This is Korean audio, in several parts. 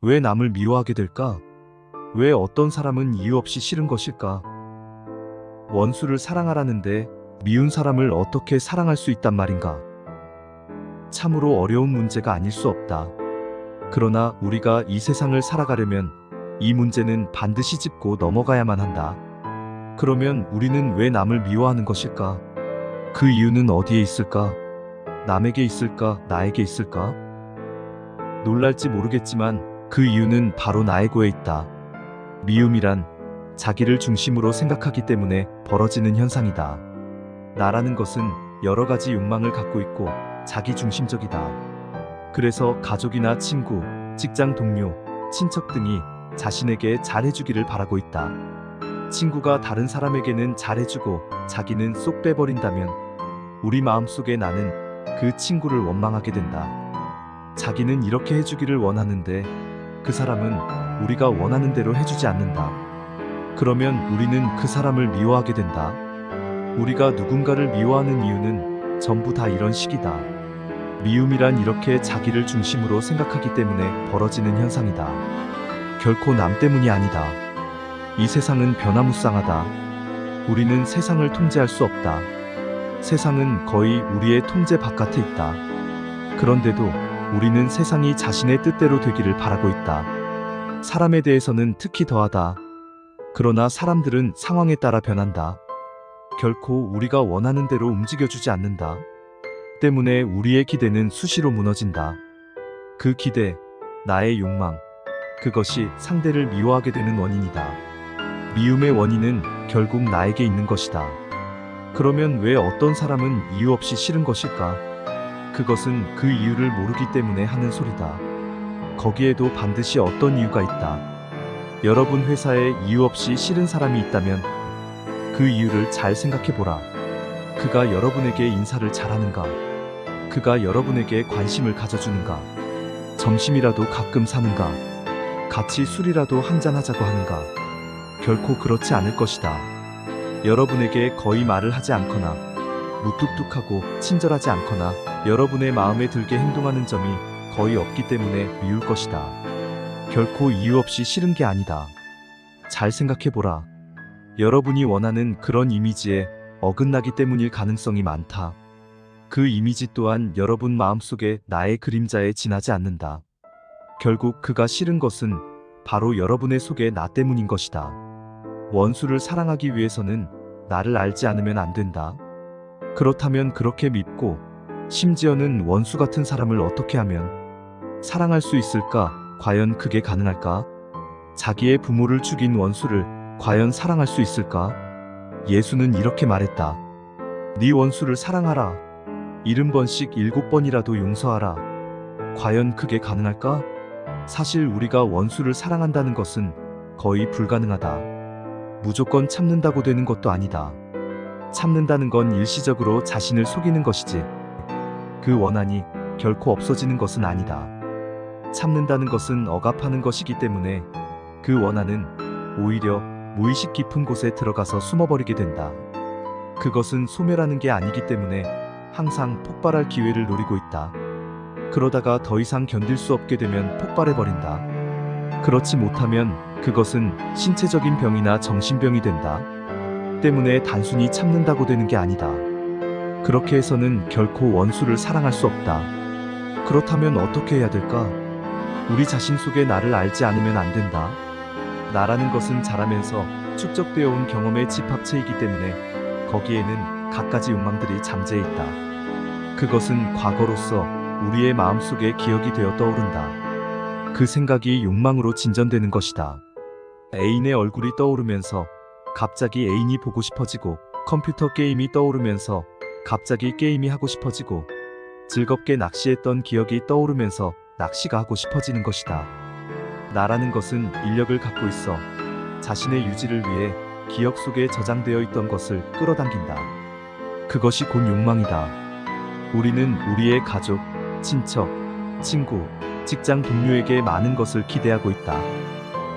왜 남을 미워하게 될까? 왜 어떤 사람은 이유 없이 싫은 것일까? 원수를 사랑하라는데 미운 사람을 어떻게 사랑할 수 있단 말인가? 참으로 어려운 문제가 아닐 수 없다. 그러나 우리가 이 세상을 살아가려면 이 문제는 반드시 짚고 넘어가야만 한다. 그러면 우리는 왜 남을 미워하는 것일까? 그 이유는 어디에 있을까? 남에게 있을까? 나에게 있을까? 놀랄지 모르겠지만 그 이유는 바로 나의 고에 있다. 미움이란 자기를 중심으로 생각하기 때문에 벌어지는 현상이다. 나라는 것은 여러 가지 욕망을 갖고 있고 자기 중심적이다. 그래서 가족이나 친구, 직장 동료, 친척 등이 자신에게 잘해주기를 바라고 있다. 친구가 다른 사람에게는 잘해주고 자기는 쏙 빼버린다면 우리 마음속에 나는 그 친구를 원망하게 된다. 자기는 이렇게 해주기를 원하는데 그 사람은 우리가 원하는 대로 해주지 않는다. 그러면 우리는 그 사람을 미워하게 된다. 우리가 누군가를 미워하는 이유는 전부 다 이런 식이다. 미움이란 이렇게 자기를 중심으로 생각하기 때문에 벌어지는 현상이다. 결코 남 때문이 아니다. 이 세상은 변화무쌍하다. 우리는 세상을 통제할 수 없다. 세상은 거의 우리의 통제 바깥에 있다. 그런데도 우리는 세상이 자신의 뜻대로 되기를 바라고 있다. 사람에 대해서는 특히 더하다. 그러나 사람들은 상황에 따라 변한다. 결코 우리가 원하는 대로 움직여주지 않는다. 때문에 우리의 기대는 수시로 무너진다. 그 기대, 나의 욕망, 그것이 상대를 미워하게 되는 원인이다. 미움의 원인은 결국 나에게 있는 것이다. 그러면 왜 어떤 사람은 이유 없이 싫은 것일까? 그것은 그 이유를 모르기 때문에 하는 소리다. 거기에도 반드시 어떤 이유가 있다. 여러분 회사에 이유 없이 싫은 사람이 있다면 그 이유를 잘 생각해보라. 그가 여러분에게 인사를 잘하는가? 그가 여러분에게 관심을 가져주는가? 점심이라도 가끔 사는가? 같이 술이라도 한잔하자고 하는가? 결코 그렇지 않을 것이다. 여러분에게 거의 말을 하지 않거나 무뚝뚝하고 친절하지 않거나 여러분의 마음에 들게 행동하는 점이 거의 없기 때문에 미울 것이다. 결코 이유 없이 싫은 게 아니다. 잘 생각해보라. 여러분이 원하는 그런 이미지에 어긋나기 때문일 가능성이 많다. 그 이미지 또한 여러분 마음속에 나의 그림자에 지나지 않는다. 결국 그가 싫은 것은 바로 여러분의 속에 나 때문인 것이다. 원수를 사랑하기 위해서는 나를 알지 않으면 안 된다. 그렇다면 그렇게 믿고 심지어는 원수 같은 사람을 어떻게 하면 사랑할 수 있을까? 과연 그게 가능할까? 자기의 부모를 죽인 원수를 과연 사랑할 수 있을까? 예수는 이렇게 말했다. 네 원수를 사랑하라. 70번씩 7번이라도 용서하라. 과연 그게 가능할까? 사실 우리가 원수를 사랑한다는 것은 거의 불가능하다. 무조건 참는다고 되는 것도 아니다. 참는다는 건 일시적으로 자신을 속이는 것이지 그 원한이 결코 없어지는 것은 아니다. 참는다는 것은 억압하는 것이기 때문에 그 원한은 오히려 무의식 깊은 곳에 들어가서 숨어버리게 된다. 그것은 소멸하는 게 아니기 때문에 항상 폭발할 기회를 노리고 있다. 그러다가 더 이상 견딜 수 없게 되면 폭발해버린다. 그렇지 못하면 그것은 신체적인 병이나 정신병이 된다. 때문에 단순히 참는다고 되는 게 아니다. 그렇게 해서는 결코 원수를 사랑할 수 없다. 그렇다면 어떻게 해야 될까? 우리 자신 속에 나를 알지 않으면 안 된다. 나라는 것은 자라면서 축적되어 온 경험의 집합체이기 때문에 거기에는 갖가지 욕망들이 잠재해 있다. 그것은 과거로서 우리의 마음속에 기억이 되어 떠오른다. 그 생각이 욕망으로 진전되는 것이다. 애인의 얼굴이 떠오르면서 갑자기 애인이 보고 싶어지고 컴퓨터 게임이 떠오르면서 갑자기 게임이 하고 싶어지고 즐겁게 낚시했던 기억이 떠오르면서 낚시가 하고 싶어지는 것이다. 나라는 것은 인력을 갖고 있어 자신의 유지를 위해 기억 속에 저장되어 있던 것을 끌어당긴다. 그것이 곧 욕망이다. 우리는 우리의 가족, 친척, 친구, 직장 동료에게 많은 것을 기대하고 있다.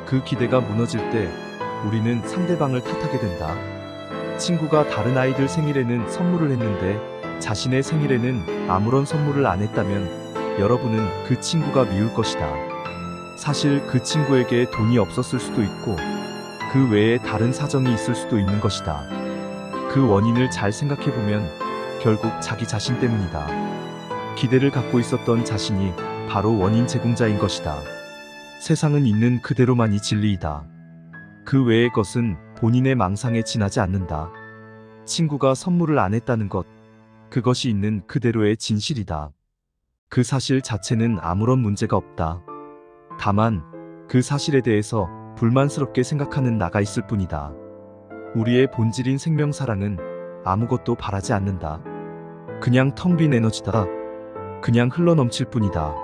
그 기대가 무너질 때 우리는 상대방을 탓하게 된다. 친구가 다른 아이들 생일에는 선물을 했는데 자신의 생일에는 아무런 선물을 안 했다면 여러분은 그 친구가 미울 것이다. 사실 그 친구에게 돈이 없었을 수도 있고 그 외에 다른 사정이 있을 수도 있는 것이다. 그 원인을 잘 생각해보면 결국 자기 자신 때문이다. 기대를 갖고 있었던 자신이 바로 원인 제공자인 것이다. 세상은 있는 그대로만이 진리이다. 그 외의 것은 본인의 망상에 지나지 않는다. 친구가 선물을 안 했다는 것, 그것이 있는 그대로의 진실이다. 그 사실 자체는 아무런 문제가 없다. 다만 그 사실에 대해서 불만스럽게 생각하는 나가 있을 뿐이다. 우리의 본질인 생명사랑은 아무것도 바라지 않는다. 그냥 텅 빈 에너지다. 그냥 흘러넘칠 뿐이다.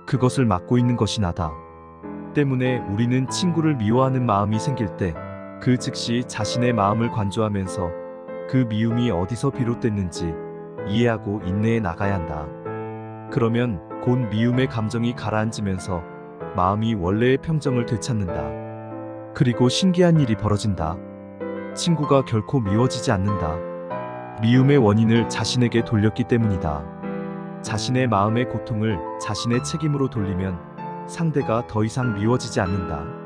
그것을 막고 있는 것이 나다. 때문에 우리는 친구를 미워하는 마음이 생길 때 그 즉시 자신의 마음을 관조하면서 그 미움이 어디서 비롯됐는지 이해하고 인내해 나가야 한다. 그러면 곧 미움의 감정이 가라앉으면서 마음이 원래의 평정을 되찾는다. 그리고 신기한 일이 벌어진다. 친구가 결코 미워지지 않는다. 미움의 원인을 자신에게 돌렸기 때문이다. 자신의 마음의 고통을 자신의 책임으로 돌리면 상대가 더 이상 미워지지 않는다.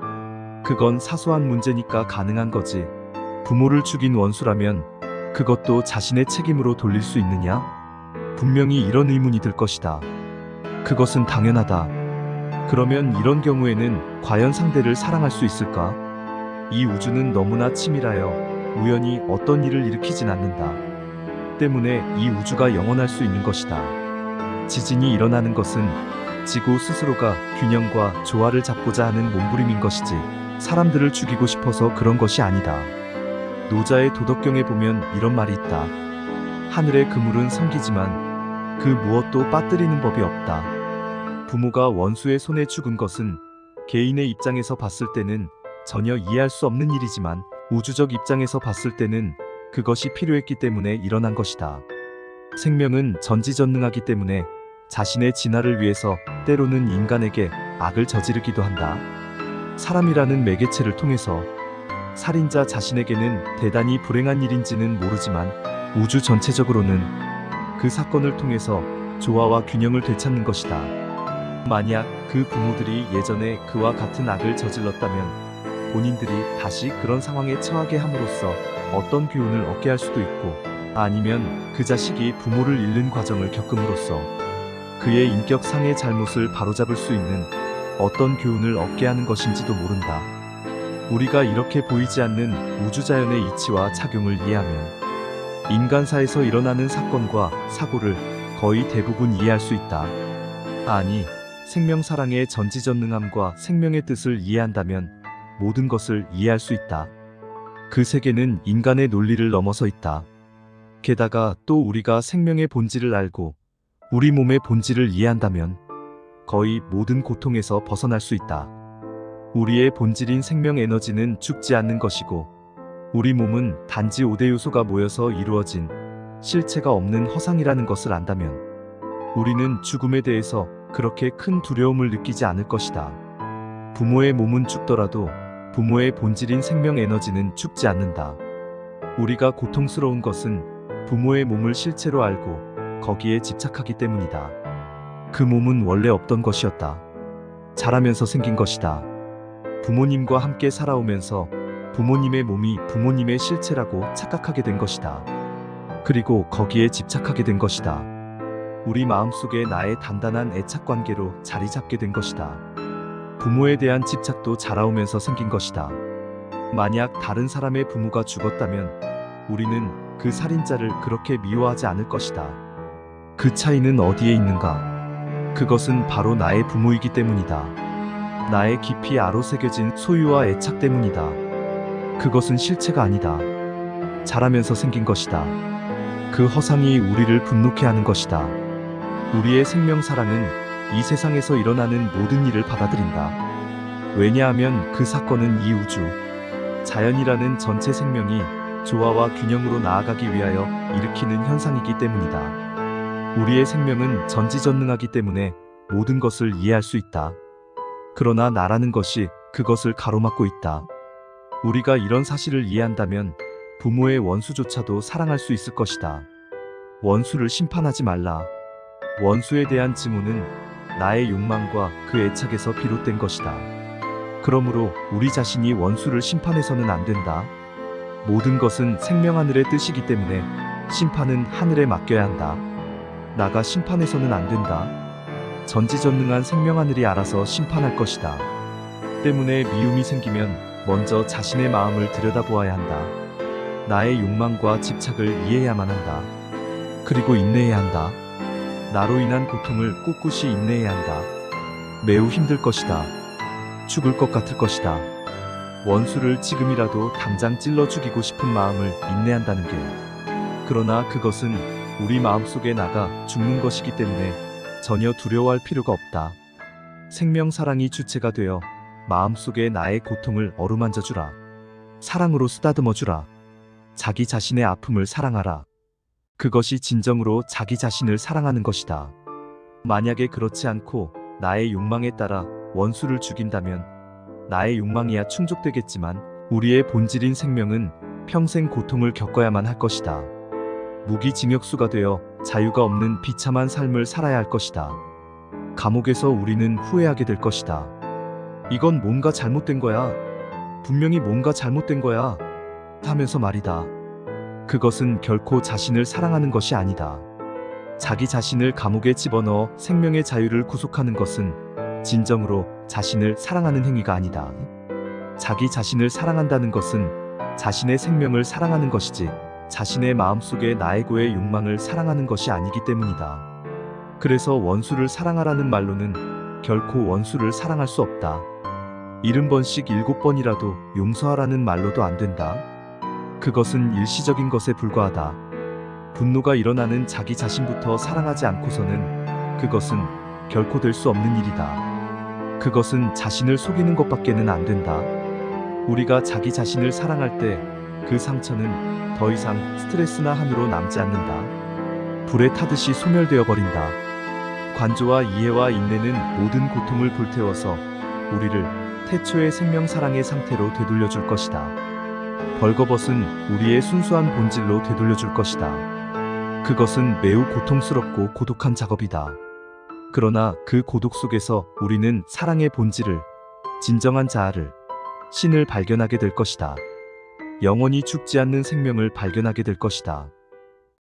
그건 사소한 문제니까 가능한 거지. 부모를 죽인 원수라면 그것도 자신의 책임으로 돌릴 수 있느냐? 분명히 이런 의문이 들 것이다. 그것은 당연하다. 그러면 이런 경우에는 과연 상대를 사랑할 수 있을까? 이 우주는 너무나 치밀하여 우연히 어떤 일을 일으키진 않는다. 때문에 이 우주가 영원할 수 있는 것이다. 지진이 일어나는 것은 지구 스스로가 균형과 조화를 잡고자 하는 몸부림인 것이지 사람들을 죽이고 싶어서 그런 것이 아니다. 노자의 도덕경에 보면 이런 말이 있다. 하늘의 그물은 섬기지만 그 무엇도 빠뜨리는 법이 없다. 부모가 원수의 손에 죽은 것은 개인의 입장에서 봤을 때는 전혀 이해할 수 없는 일이지만 우주적 입장에서 봤을 때는 그것이 필요했기 때문에 일어난 것이다. 생명은 전지전능하기 때문에 자신의 진화를 위해서 때로는 인간에게 악을 저지르기도 한다. 사람이라는 매개체를 통해서 살인자 자신에게는 대단히 불행한 일인지는 모르지만 우주 전체적으로는 그 사건을 통해서 조화와 균형을 되찾는 것이다. 만약 그 부모들이 예전에 그와 같은 악을 저질렀다면 본인들이 다시 그런 상황에 처하게 함으로써 어떤 교훈을 얻게 할 수도 있고 아니면 그 자식이 부모를 잃는 과정을 겪음으로써 그의 인격상의 잘못을 바로잡을 수 있는 어떤 교훈을 얻게 하는 것인지도 모른다. 우리가 이렇게 보이지 않는 우주자연의 이치와 작용을 이해하면 인간사에서 일어나는 사건과 사고를 거의 대부분 이해할 수 있다. 아니, 생명사랑의 전지전능함과 생명의 뜻을 이해한다면 모든 것을 이해할 수 있다. 그 세계는 인간의 논리를 넘어서 있다. 게다가 또 우리가 생명의 본질을 알고 우리 몸의 본질을 이해한다면 거의 모든 고통에서 벗어날 수 있다. 우리의 본질인 생명 에너지는 죽지 않는 것이고 우리 몸은 단지 5대 요소가 모여서 이루어진 실체가 없는 허상이라는 것을 안다면 우리는 죽음에 대해서 그렇게 큰 두려움을 느끼지 않을 것이다. 부모의 몸은 죽더라도 부모의 본질인 생명 에너지는 죽지 않는다. 우리가 고통스러운 것은 부모의 몸을 실체로 알고 거기에 집착하기 때문이다. 그 몸은 원래 없던 것이었다. 자라면서 생긴 것이다. 부모님과 함께 살아오면서 부모님의 몸이 부모님의 실체라고 착각하게 된 것이다. 그리고 거기에 집착하게 된 것이다. 우리 마음속에 나의 단단한 애착관계로 자리 잡게 된 것이다. 부모에 대한 집착도 자라오면서 생긴 것이다. 만약 다른 사람의 부모가 죽었다면 우리는 그 살인자를 그렇게 미워하지 않을 것이다. 그 차이는 어디에 있는가? 그것은 바로 나의 부모이기 때문이다. 나의 깊이 아로새겨진 소유와 애착 때문이다. 그것은 실체가 아니다. 자라면서 생긴 것이다. 그 허상이 우리를 분노케 하는 것이다. 우리의 생명사랑은 이 세상에서 일어나는 모든 일을 받아들인다. 왜냐하면 그 사건은 이 우주, 자연이라는 전체 생명이 조화와 균형으로 나아가기 위하여 일으키는 현상이기 때문이다. 우리의 생명은 전지전능하기 때문에 모든 것을 이해할 수 있다. 그러나 나라는 것이 그것을 가로막고 있다. 우리가 이런 사실을 이해한다면 부모의 원수조차도 사랑할 수 있을 것이다. 원수를 심판하지 말라. 원수에 대한 증오는 나의 욕망과 그 애착에서 비롯된 것이다. 그러므로 우리 자신이 원수를 심판해서는 안 된다. 모든 것은 생명 하늘의 뜻이기 때문에 심판은 하늘에 맡겨야 한다. 나가 심판해서는 안 된다. 전지전능한 생명 하늘이 알아서 심판할 것이다. 때문에 미움이 생기면 먼저 자신의 마음을 들여다보아야 한다. 나의 욕망과 집착을 이해해야만 한다. 그리고 인내해야 한다. 나로 인한 고통을 꿋꿋이 인내해야 한다. 매우 힘들 것이다. 죽을 것 같을 것이다. 원수를 지금이라도 당장 찔러 죽이고 싶은 마음을 인내한다는 게, 그러나 그것은 우리 마음속에 나가 죽는 것이기 때문에 전혀 두려워할 필요가 없다. 생명 사랑이 주체가 되어 마음속에 나의 고통을 어루만져 주라. 사랑으로 쓰다듬어 주라. 자기 자신의 아픔을 사랑하라. 그것이 진정으로 자기 자신을 사랑하는 것이다. 만약에 그렇지 않고 나의 욕망에 따라 원수를 죽인다면 나의 욕망이야 충족되겠지만 우리의 본질인 생명은 평생 고통을 겪어야만 할 것이다. 무기징역수가 되어 자유가 없는 비참한 삶을 살아야 할 것이다. 감옥에서 우리는 후회하게 될 것이다. 이건 뭔가 잘못된 거야. 분명히 뭔가 잘못된 거야. 하면서 말이다. 그것은 결코 자신을 사랑하는 것이 아니다. 자기 자신을 감옥에 집어넣어 생명의 자유를 구속하는 것은 진정으로 자신을 사랑하는 행위가 아니다. 자기 자신을 사랑한다는 것은 자신의 생명을 사랑하는 것이지 자신의 마음속의 나에고의 욕망을 사랑하는 것이 아니기 때문이다. 그래서 원수를 사랑하라는 말로는 결코 원수를 사랑할 수 없다. 70번씩 7번이라도 용서하라는 말로도 안 된다. 그것은 일시적인 것에 불과하다. 분노가 일어나는 자기 자신부터 사랑하지 않고서는 그것은 결코 될 수 없는 일이다. 그것은 자신을 속이는 것밖에는 안 된다. 우리가 자기 자신을 사랑할 때 그 상처는 더 이상 스트레스나 한으로 남지 않는다. 불에 타듯이 소멸되어 버린다. 관조와 이해와 인내는 모든 고통을 불태워서 우리를 태초의 생명 사랑의 상태로 되돌려 줄 것이다. 벌거벗은 우리의 순수한 본질로 되돌려 줄 것이다. 그것은 매우 고통스럽고 고독한 작업이다. 그러나 그 고독 속에서 우리는 사랑의 본질을, 진정한 자아를, 신을 발견하게 될 것이다. 영원히 죽지 않는 생명을 발견하게 될 것이다.